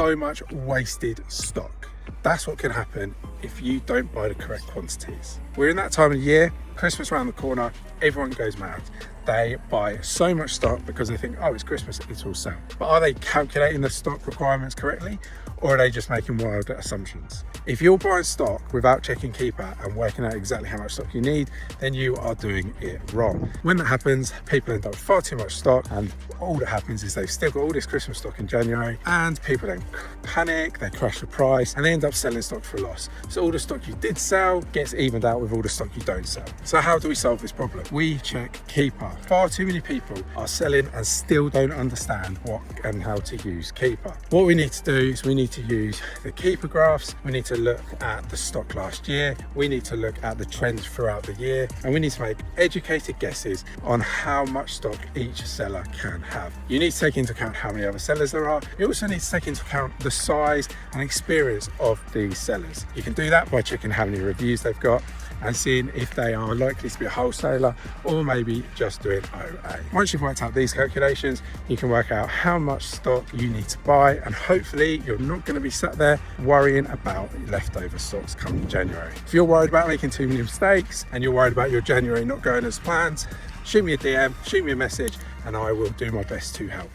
so much wasted stock. That's what can happen if you don't buy the correct quantities. We're in that time of year, Christmas around the corner, everyone goes mad. They buy so much stock because they think, oh, it's Christmas, it's all sale. But are they calculating the stock requirements correctly, or are they just making wild assumptions? If you're buying stock without checking Keeper and working out exactly how much stock you need, then you are doing it wrong. When that happens, people end up with far too much stock, and all that happens is they've still got all this Christmas stock in January, and people then panic, they crash the price, and they end up selling stock for a loss. So all the stock you did sell gets evened out with all the stock you don't sell. So how do we solve this problem? We check Keeper. Far too many people are selling and still don't understand what and how to use Keeper. What we need to do is we need to use the Keeper graphs, we need to look at the stock last year, we need to look at the trends throughout the year, and we need to make educated guesses on how much stock each seller can have. You need to take into account how many other sellers there are. You also need to take into account the size and experience of these sellers. You can do that by checking how many reviews they've got and seeing if they are likely to be a wholesaler or maybe just doing OA. Once you've worked out these calculations, you can work out how much stock you need to buy, and hopefully you're not going to be sat there worrying about leftover stocks coming January. If you're worried about making too many mistakes and you're worried about your January not going as planned, shoot me a DM, shoot me a message, and I will do my best to help.